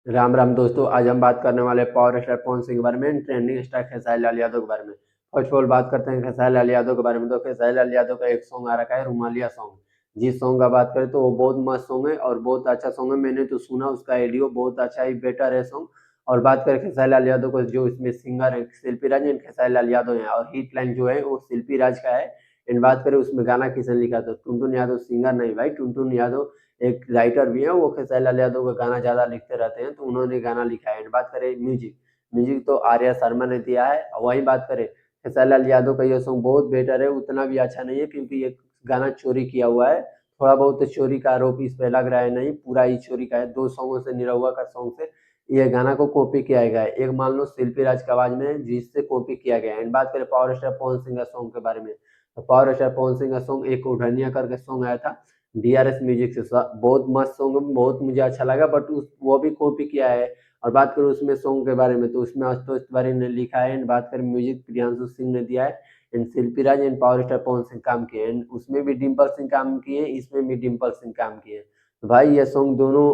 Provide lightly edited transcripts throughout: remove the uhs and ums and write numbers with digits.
राम राम दोस्तों, आज हम बात करने वाले हैं पावर स्टार पवन सिंह के बारे में, ट्रेंडिंग स्टार खेसारी लाल यादव के बारे में। फर्स्ट ऑफ ऑल बात करते हैं खेसारी लाल यादव के बारे में। तो खेसारी लाल यादव का एक सॉन्ग आ रखा है रुमालिया सॉन्ग। जिस सॉन्ग का बात करें तो वो बहुत मस्त सॉन्ग है और बहुत अच्छा सॉन्ग है। मैंने तो सुना, उसका ऑडियो बहुत अच्छा ही बेटर है सॉन्ग। और बात करें खेसारी लाल यादव को, जो इसमें सिंगर है शिल्पी राज एंड खेसारी लाल यादव है, और हिट लाइन जो है वो शिल्पी राज का है। एंड बात करें उसमें गाना किसने लिखा, तो टुनटुन यादव सिंगर नहीं भाई, टुनटुन यादव एक राइटर भी है, वो खेसारी लाल यादव का गाना ज़्यादा लिखते रहते हैं, तो उन्होंने गाना लिखा है। बात करें म्यूजिक, म्यूजिक तो आर्या शर्मा ने दिया है। और वहीं बात करें खेसारी लाल यादव का, ये सॉन्ग बहुत बेटर है, उतना भी अच्छा नहीं है क्योंकि ये गाना चोरी किया हुआ है। थोड़ा बहुत चोरी का आरोप इस पे लग रहा है, नहीं पूरा ही चोरी का है। दो सॉन्गों से, निरहुआ का सॉन्ग से ये गाना को कॉपी किया गया है। एक मान लो शिल्पी राज की आवाज में, जिससे कॉपी किया गया है। एंड बात करें पावर स्टार पवन सिंह का सॉन्ग के बारे में, तो पावर स्टार पवन सिंह का सॉन्ग एक उठनिया करके सॉन्ग आया था डीआरएस म्यूजिक से, बहुत मस्त सॉन्ग है, बहुत मुझे अच्छा लगा, बट उस वो भी कॉपी किया है। और बात करूँ उसमें सॉन्ग के बारे में, तो उसमें आशुतोष तिवारी ने लिखा है। एंड बात करें म्यूजिक, प्रियांशु सिंह ने दिया है। And Shilpi Raj and power star Pawan Singh काम किए। एंड उसमें भी डिम्पल सिंह काम किए, इसमें भी डिम्पल सिंह काम किए। तो भाई ये सॉन्ग दोनों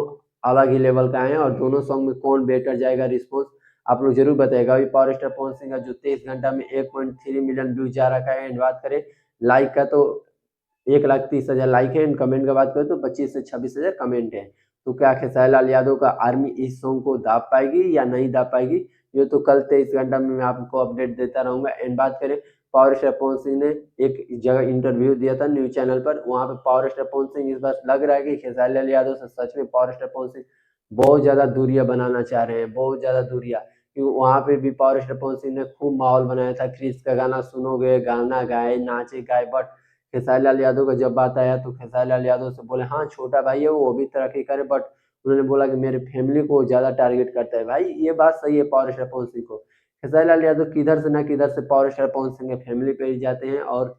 अलग ही लेवल का है, और दोनों सॉन्ग में कौन बेटर जाएगा रिस्पॉन्स आप लोग जरूर बताएगा। अभी पावर स्टार पवन सिंह का जो 23 घंटा में 1.3 मिलियन व्यूज जा रखा है। एंड बात करें लाइक का, तो 1,30,000 लाइक है। एंड कमेंट का बात करें तो 25 से 26 हजार कमेंट है। तो क्या खेसारी लाल यादव का आर्मी इस सॉन्ग को दाब पाएगी या नहीं दाब पाएगी, ये तो कल 23 घंटा में मैं आपको अपडेट देता रहूंगा। एंड बात करें पावर स्टार पवन सिंह ने एक जगह इंटरव्यू दिया था न्यूज चैनल पर, वहां पे पावर स्टार पवन सिंह इस बार लग रहा है कि खेसारी लाल यादव से सच में पावर स्टार पवन सिंह बहुत ज्यादा दूरियां बनाना चाह रहे हैं, बहुत ज्यादा दूरियां। क्योंकि वहां पे भी पावर स्टार पवन सिंह ने खूब माहौल बनाया था, क्रिस का गाना सुनोगे, गाना गाए, नाचे गाए, बट खेसारी लाल यादव का जब बात आया तो खेसारी लाल यादव से बोले हाँ छोटा भाई है वो भी तरक्की करे, बट उन्होंने बोला कि मेरे फैमिली को ज्यादा टारगेट करता है। भाई ये बात सही है पावर स्टार पवन सिंह को। खेसारी लाल यादव किधर से ना किधर से पावर स्टार पवन सिंह के फैमिली पे ही जाते हैं और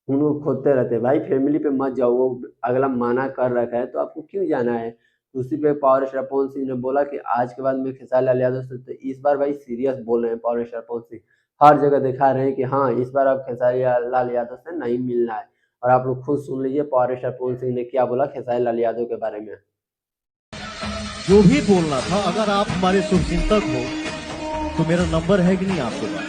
उनको खोदते रहते हैं। भाई फैमिली पे मत जाओ, वो अगला माना कर रखा है तो आपको क्यों जाना है। उसी पे पावर स्टार पवन सिंह ने बोला कि आज के बाद मैं खेसारी लाल यादव से, तो इस बार भाई सीरियस बोल रहे हैं पावर स्टार पवन सिंह। हर जगह दिखा रहे हैं कि हाँ इस बार आप खेसारी लाल यादव से नहीं मिलना है। और आप लोग खुद सुन लीजिए पावर स्टार पवन सिंह ने क्या बोला खेसारी लाल यादव के बारे में। जो भी बोलना था, अगर आप हमारे शुभचिंतक हो तो मेरा नंबर है कि नहीं आपके पास?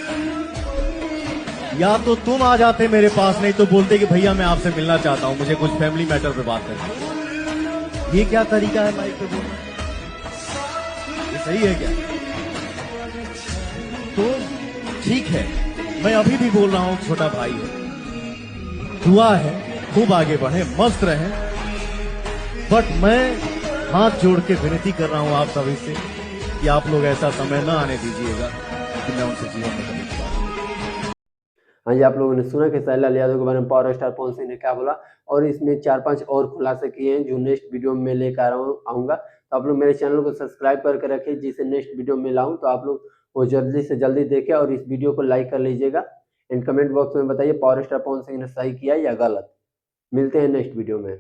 या तो तुम आ जाते मेरे पास, नहीं तो बोलते कि भैया मैं आपसे मिलना चाहता हूं, मुझे कुछ फैमिली मैटर पे बात करनी। ये क्या तरीका है माइक पे बोलना? ये सही है क्या? तो ठीक है, मैं अभी भी बोल रहा हूं, छोटा भाई है, दुआ है खूब आगे बढ़े, मस्त रहे। बट मैं हाथ जोड़ के विनती कर रहा हूं आप सभी से कि आप लोग ऐसा समय ना आने दीजिएगा कि मैं उनसे जीवन में कभी बात। हाँ जी, आप लोगों ने सुना खेसारी लाल यादव के बारे में पावर स्टार पवन सिंह ने क्या बोला। और इसमें 4-5 और खुलासे किए हैं जो नेक्स्ट वीडियो में मैं लेकर आऊंगा। तो आप लोग मेरे चैनल को सब्सक्राइब करके रखिए, जिसे नेक्स्ट वीडियो में लाऊं तो आप लोग वो जल्दी से जल्दी देखें और इस वीडियो को लाइक कर लीजिएगा। एंड कमेंट बॉक्स में बताइए पावर स्टार पवन सिंह ने सही किया या गलत। मिलते हैं नेक्स्ट वीडियो में।